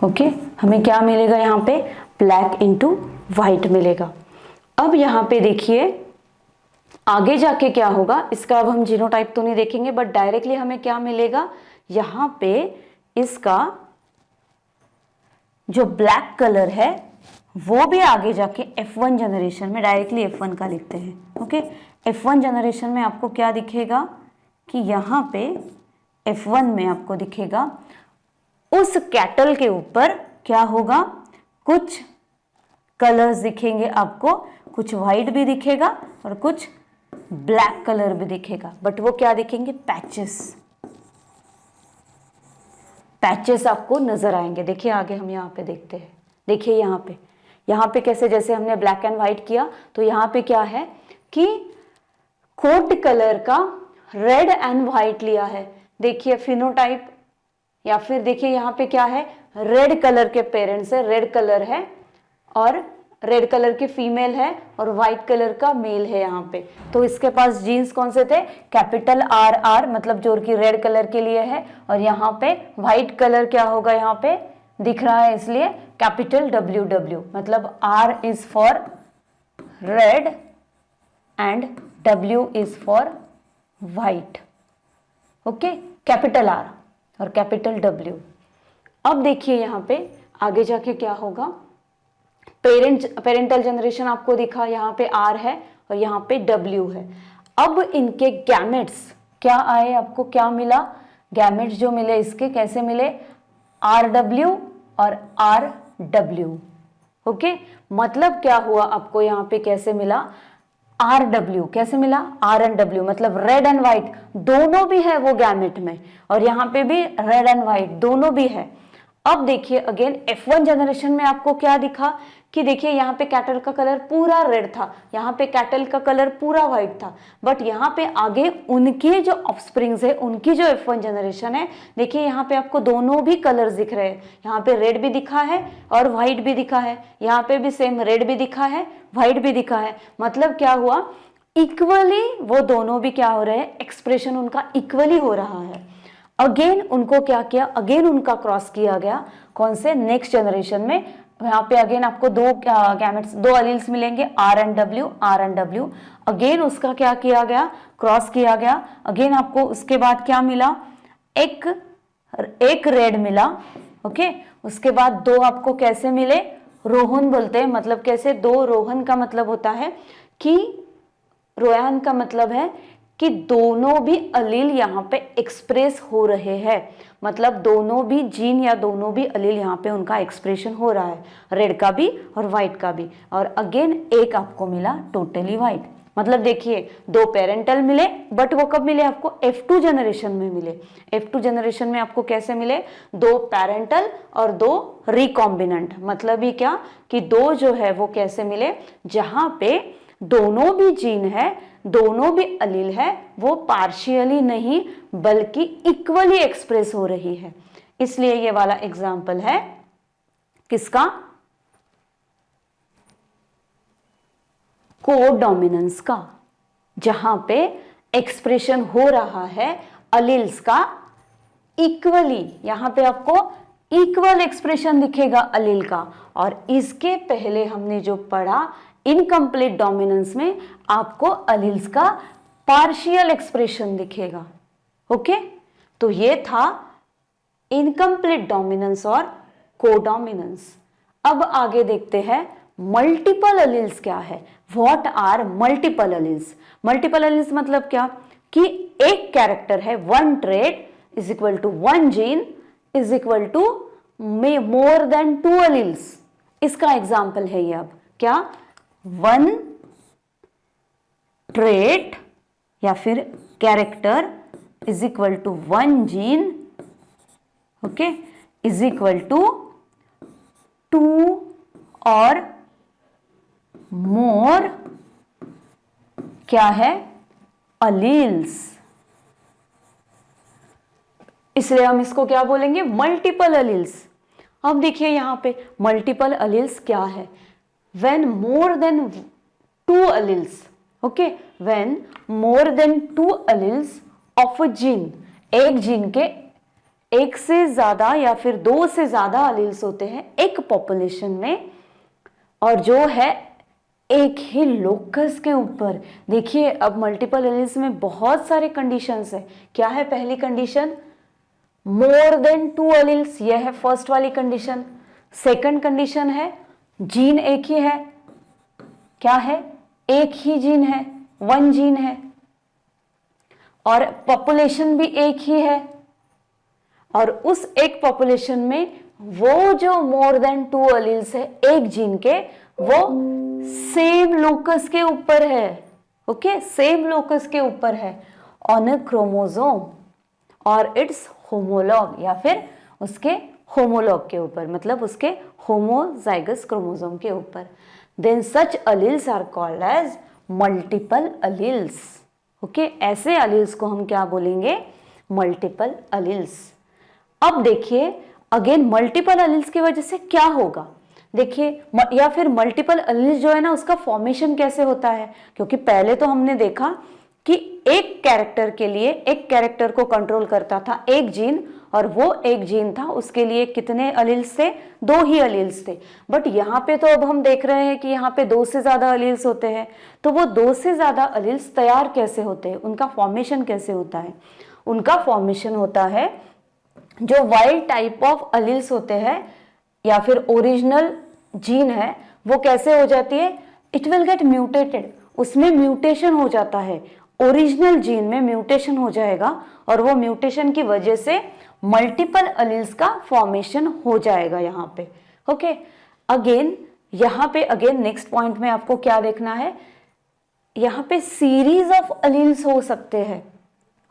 okay, हमें क्या मिलेगा यहां पे, ब्लैक इंटू व्हाइट मिलेगा। अब यहां पे देखिए आगे जाके क्या होगा, इसका अब हम जीनोटाइप तो नहीं देखेंगे, बट डायरेक्टली हमें क्या मिलेगा, यहां पे इसका जो ब्लैक कलर है वो भी आगे जाके F1 जनरेशन में, डायरेक्टली F1 का लिखते हैं, ओके, F1 जनरेशन में आपको क्या दिखेगा कि यहाँ पे F1 में आपको दिखेगा उस कैटल के ऊपर क्या होगा, कुछ कलर्स दिखेंगे आपको, कुछ व्हाइट भी दिखेगा और कुछ ब्लैक कलर भी दिखेगा, बट वो क्या दिखेंगे, पैचेस, पैचेस आपको नजर आएंगे। देखिए आगे हम यहाँ पे देखते हैं, देखिए यहाँ पे कैसे, जैसे हमने ब्लैक एंड व्हाइट किया, तो यहाँ पे क्या है कि कोट कलर का रेड एंड व्हाइट लिया है, देखिए फिनोटाइप, या फिर देखिए यहाँ पे क्या है, रेड कलर के पेरेंट्स है, रेड कलर है और रेड कलर की फीमेल है और व्हाइट कलर का मेल है यहाँ पे। तो इसके पास जीन्स कौन से थे, कैपिटल आर आर, मतलब जो कि रेड कलर के लिए है, और यहाँ पे व्हाइट कलर क्या होगा, यहाँ पे दिख रहा है इसलिए कैपिटल डब्ल्यू डब्ल्यू, मतलब R is for red and W is for white, okay, capital R और कैपिटल डब्ल्यू। अब देखिए यहाँ पे आगे जाके क्या होगा, पेरेंटल जनरेशन आपको दिखा, यहाँ पे आर है और यहाँ पे डब्ल्यू है। अब इनके गैमेट्स क्या आए, आपको क्या मिला, गैमेट्स जो मिले इसके कैसे मिले, आर डब्ल्यू और आर डब्ल्यू, ओके, मतलब क्या हुआ आपको यहाँ पे कैसे मिला, आर डब्ल्यू कैसे मिला, आर एंड डब्ल्यू, मतलब रेड एंड व्हाइट दोनों भी है वो गैमेट में, और यहाँ पे भी रेड एंड व्हाइट दोनों भी है। अब देखिए अगेन F1 जनरेशन में आपको क्या दिखा कि देखिए यहाँ पे कैटल का कलर पूरा रेड था, यहाँ पे कैटल का कलर पूरा व्हाइट था, बट यहाँ पे आगे उनके जो ऑफस्प्रिंग्स है, उनकी जो F1 जनरेशन है, देखिए यहाँ पे आपको दोनों भी कलर्स दिख रहे हैं। यहाँ पे रेड भी दिखा है और व्हाइट भी दिखा है, यहाँ पे भी सेम रेड भी दिखा है, व्हाइट भी दिखा है। मतलब क्या हुआ, इक्वली वो दोनों भी क्या हो रहे हैं, एक्सप्रेशन उनका इक्वली हो रहा है। अगेन उनको क्या किया, अगेन उनका क्रॉस किया गया, कौन से, नेक्स्ट जनरेशन में। यहाँ पे अगेन आपको दो गैमेट्स, दो अलील्स मिलेंगे, आर एंड डब्ल्यू। अगेन उसका क्या किया गया, क्रॉस किया गया। अगेन आपको उसके बाद क्या मिला, एक रेड मिला, ओके। उसके बाद दो आपको कैसे मिले, रोहन बोलते हैं, मतलब कैसे, दो रोहन का मतलब होता है कि, रोयान का मतलब है कि दोनों भी अलील यहाँ पे एक्सप्रेस हो रहे हैं, मतलब दोनों भी जीन या दोनों भी अलील यहाँ पे उनका एक्सप्रेशन हो रहा है, रेड का भी और व्हाइट का भी। और अगेन एक आपको मिला टोटली व्हाइट। मतलब देखिए दो पेरेंटल मिले, बट वो कब मिले आपको, F2 जनरेशन में मिले। F2 जनरेशन में आपको कैसे मिले, दो पेरेंटल और दो रिकॉम्बिनेंट। मतलब ही क्या कि दो जो है वो कैसे मिले, जहां पे दोनों भी जीन है, दोनों भी अलील है, वो पार्शियली नहीं बल्कि इक्वली एक्सप्रेस हो रही है। इसलिए ये वाला एग्जाम्पल है किसका, कोडोमिनेंस का, जहां पे एक्सप्रेशन हो रहा है अलील्स का इक्वली। यहां पे आपको इक्वल एक्सप्रेशन दिखेगा अलील का। और इसके पहले हमने जो पढ़ा इनकम्प्लीट डोमिनेंस में आपको अलील्स का पार्शियल एक्सप्रेशन दिखेगा, ओके। तो ये था इनकम्प्लीट डोमिनेंस और कोडोमिनेंस। अब आगे देखते हैं मल्टीपल अलील्स क्या है। What are multiple alleles. Multiple alleles मतलब क्या कि एक कैरेक्टर है, one trait is equal to one gene is equal to more than two alleles. इसका एग्जाम्पल है ये। अब क्या, वन ट्रेट या फिर character is equal to one gene, okay, is equal to two और मोर क्या है, अलील्स। इसलिए हम इसको क्या बोलेंगे, मल्टीपल अलील्स। अब देखिए यहां पे मल्टीपल अलील्स क्या है, when more than two alleles, okay, when more than two alleles of a gene, एक जीन के एक से ज्यादा या फिर दो से ज्यादा अलील्स होते हैं एक पॉपुलेशन में, और जो है एक ही लोकस के ऊपर। देखिए अब मल्टीपल एलील्स में बहुत सारे कंडीशंस है। क्या है पहली condition, more than two alleles, यह है फर्स्ट वाली कंडीशन। सेकंड कंडीशन है जीन एक ही है, क्या है, एक ही जीन है, वन जीन है, और पॉपुलेशन भी एक ही है, और उस एक पॉपुलेशन में वो जो मोर देन टू एलील्स है एक जीन के, वो सेम लोकस के ऊपर है, ओके, सेम लोकस के ऊपर है, ऑन अ क्रोमोसोम और इट्स होमोलॉग, या फिर उसके होमोलॉग के ऊपर, मतलब उसके होमोजाइगस क्रोमोसोम के ऊपर। Then such alleles are called as multiple alleles, okay. ऐसे अलील्स को हम क्या बोलेंगे, मल्टीपल अलील्स। अब देखिए अगेन मल्टीपल अलील्स की वजह से क्या होगा, देखिए, या फिर मल्टीपल अलील्स जो है ना उसका फॉर्मेशन कैसे होता है। क्योंकि पहले तो हमने देखा कि एक कैरेक्टर के लिए एक कैरेक्टर को कंट्रोल करता था एक जीन, और वो एक जीन था उसके लिए कितने अलील्स थे, दो ही अलील्स थे। बट यहाँ पे तो अब हम देख रहे हैं कि यहाँ पे दो से ज्यादा अलील्स होते हैं। तो वो दो से ज्यादा अलील्स तैयार कैसे होते हैं, उनका फॉर्मेशन कैसे होता है। उनका फॉर्मेशन होता है, जो वाइल्ड टाइप ऑफ अलील्स होते हैं या फिर ओरिजिनल जीन है, वो कैसे हो जाती है, इट विल गेट म्यूटेटेड, उसमें म्यूटेशन हो जाता है, ओरिजिनल जीन में म्यूटेशन हो जाएगा, और वो म्यूटेशन की वजह से मल्टीपल अलील्स का फॉर्मेशन हो जाएगा यहाँ पे, ओके। अगेन यहाँ पे अगेन नेक्स्ट पॉइंट में आपको क्या देखना है, यहाँ पे सीरीज ऑफ अलील्स हो सकते हैं,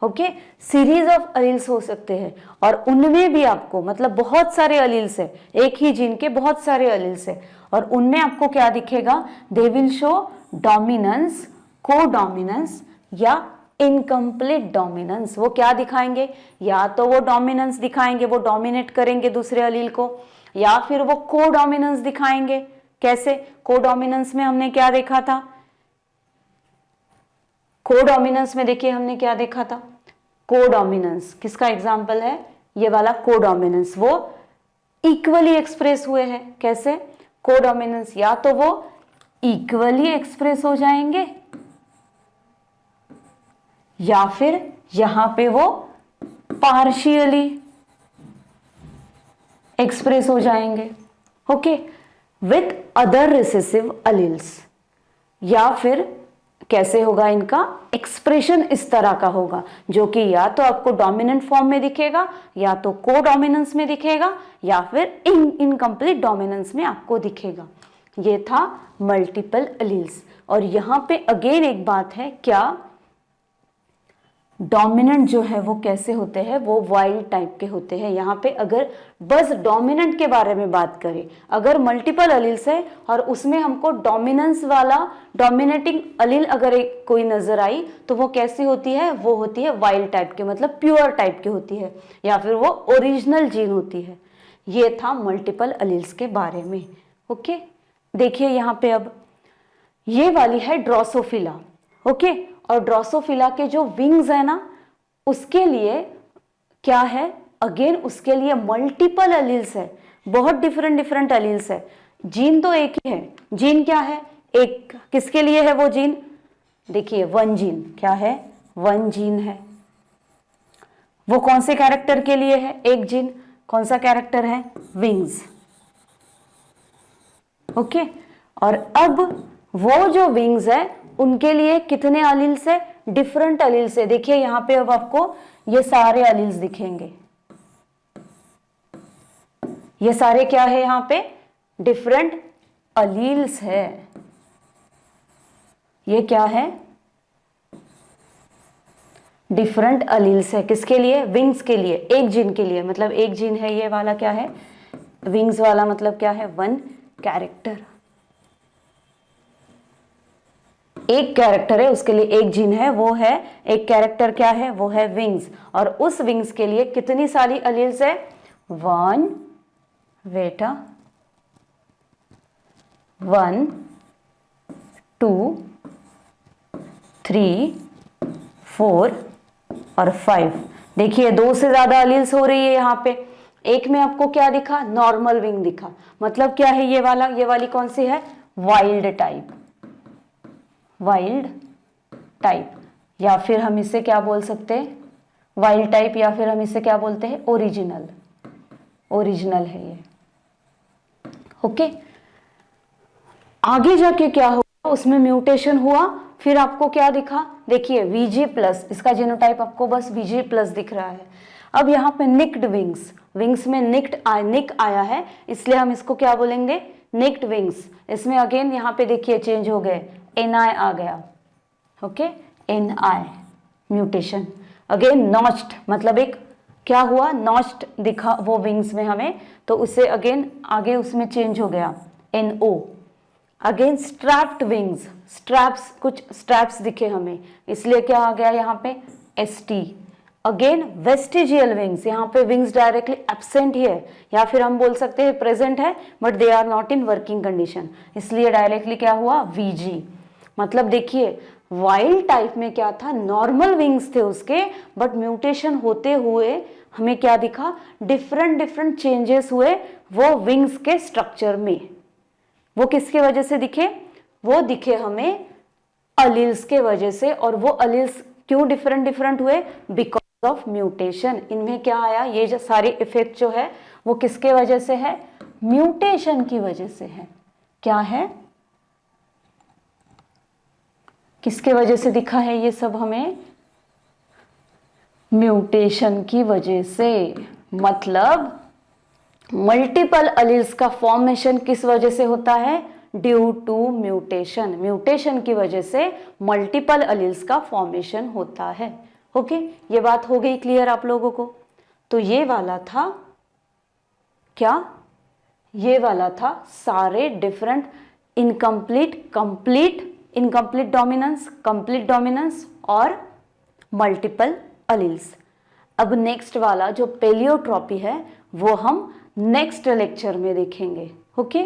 ओके, सीरीज ऑफ अलील्स हो सकते हैं और उनमें भी आपको मतलब बहुत सारे अलील्स है, एक ही जीन के बहुत सारे अलील्स है और उनमें आपको क्या दिखेगा, दे विल शो डोमिनेंस, को डोमिनेंस या इनकम्प्लीट डोमिनेंस। वो क्या दिखाएंगे, या तो वो डोमिनेंस दिखाएंगे, वो डोमिनेट करेंगे दूसरे अलील को, या फिर वो को डोमिनेंस दिखाएंगे। कैसे, को डोमिनेंस में हमने क्या देखा था, को डोमिनेंस में देखिए हमने क्या देखा था, को डोमिनेंस किसका एग्जाम्पल है, ये वाला को डोमिनेंस, वो इक्वली एक्सप्रेस हुए हैं। कैसे, को डोमिनेंस या तो वो इक्वली एक्सप्रेस हो जाएंगे या फिर यहां पे वो पार्शियली एक्सप्रेस हो जाएंगे। Okay, with other recessive alleles. या फिर कैसे होगा इनका एक्सप्रेशन, इस तरह का होगा जो कि या तो आपको डोमिनेंट फॉर्म में दिखेगा, या तो को डोमिनेंस में दिखेगा, या फिर इनकम्प्लीट डोमिनेंस में आपको दिखेगा। ये था मल्टीपल अलील्स। और यहां पे अगेन एक बात है, क्या डोमिनेंट जो है वो कैसे होते हैं, वो वाइल्ड टाइप के होते हैं। यहाँ पे अगर बस डोमिनेंट के बारे में बात करें, अगर मल्टीपल अलील्स है और उसमें हमको डोमिनेंस वाला डोमिनेटिंग अलील अगर एक कोई नजर आई तो वो कैसी होती है, वो होती है वाइल्ड टाइप के, मतलब प्योर टाइप की होती है, या फिर वो ओरिजिनल जीन होती है। ये था मल्टीपल अलील्स के बारे में। ओके, देखिए यहाँ पे अब ये वाली है ड्रोसोफिला। ओके, और ड्रोसोफिला के जो विंग्स है ना, उसके लिए क्या है, अगेन उसके लिए मल्टीपल अलील्स है, बहुत डिफरेंट डिफरेंट अलील्स है। जीन तो एक ही है, जीन क्या है, एक किसके लिए है वो जीन, देखिए वन जीन, क्या है, वन जीन है। वो कौन से कैरेक्टर के लिए है, एक जीन, कौन सा कैरेक्टर है, विंग्स। ओके, और अब वो जो विंग्स है उनके लिए कितने अलील्स है, डिफरेंट अलील्स है। देखिए यहां पे अब आपको ये सारे अलील्स दिखेंगे, ये सारे क्या है, यहां पे डिफरेंट अलील्स है। ये क्या है, डिफरेंट अलील्स है, किसके लिए, विंग्स के लिए, एक जीन के लिए, मतलब एक जीन है ये वाला, क्या है विंग्स वाला, मतलब क्या है, वन कैरेक्टर, एक कैरेक्टर है उसके लिए एक जीन है, वो है एक कैरेक्टर, क्या है, वो है विंग्स। और उस विंग्स के लिए कितनी सारी अलील्स है, वन, बेटा 1 2 3 4 और 5। देखिए 2 से ज्यादा अलील्स हो रही है यहाँ पे। एक में आपको क्या दिखा, नॉर्मल विंग दिखा, मतलब क्या है ये वाला, ये वाली कौन सी है, वाइल्ड टाइप, वाइल्ड टाइप, या फिर हम इसे क्या बोल सकते हैं, वाइल्ड टाइप, या फिर हम इसे क्या बोलते हैं, ओरिजिनल, ओरिजिनल है ये। ओके, आगे जाके क्या हुआ, उसमें म्यूटेशन हुआ, फिर आपको क्या दिखा, देखिए VG+, इसका जीनोटाइप आपको बस VG+ दिख रहा है। अब यहाँ पे निक्ड विंग्स, विंग्स में निक आया है, इसलिए हम इसको क्या बोलेंगे, निक्ड विंग्स। इसमें अगेन यहाँ पे देखिए चेंज हो गए, NI आ गया, okay, NI mutation. Again notched, मतलब एक क्या हुआ, नॉच्ड दिखा वो विंग्स में हमें, तो उससे अगेन आगे उसमें चेंज हो गया NO। Again strapped wings, straps, कुछ स्ट्रैप्स दिखे हमें, इसलिए क्या आ गया यहाँ पे ST। अगेन वेस्टिजियल विंग्स, यहाँ पे विंग्स डायरेक्टली एब्सेंट ही है, या फिर हम बोल सकते हैं प्रेजेंट है but they are not in working condition, इसलिए डायरेक्टली क्या हुआ, VG। मतलब देखिए वाइल्ड टाइप में क्या था, नॉर्मल विंग्स थे उसके, बट म्यूटेशन होते हुए हमें क्या दिखा, डिफरेंट डिफरेंट चेंजेस हुए वो विंग्स के स्ट्रक्चर में। वो किसके वजह से दिखे, वो दिखे हमें अलील्स के वजह से। और वो अलील्स क्यों डिफरेंट डिफरेंट हुए, बिकॉज ऑफ म्यूटेशन। इनमें क्या आया, ये जो सारे इफेक्ट जो है वो किसके वजह से है, म्यूटेशन की वजह से है। क्या है, किसके वजह से दिखा है ये सब हमें, म्यूटेशन की वजह से। मतलब मल्टीपल अलील्स का फॉर्मेशन किस वजह से होता है, ड्यू टू म्यूटेशन। म्यूटेशन की वजह से मल्टीपल अलील्स का फॉर्मेशन होता है। ओके, ये बात हो गई क्लियर आप लोगों को। तो ये वाला था क्या, ये वाला था सारे different incomplete, complete, incomplete dominance, complete dominance और मल्टीपल अलील्स। अब नेक्स्ट वाला जो पेलियोट्रॉपी है वो हम नेक्स्ट लेक्चर में देखेंगे। ओके,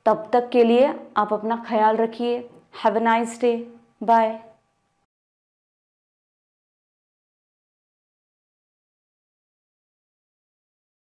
तब तक के लिए आप अपना ख्याल रखिए। Have a nice day, bye.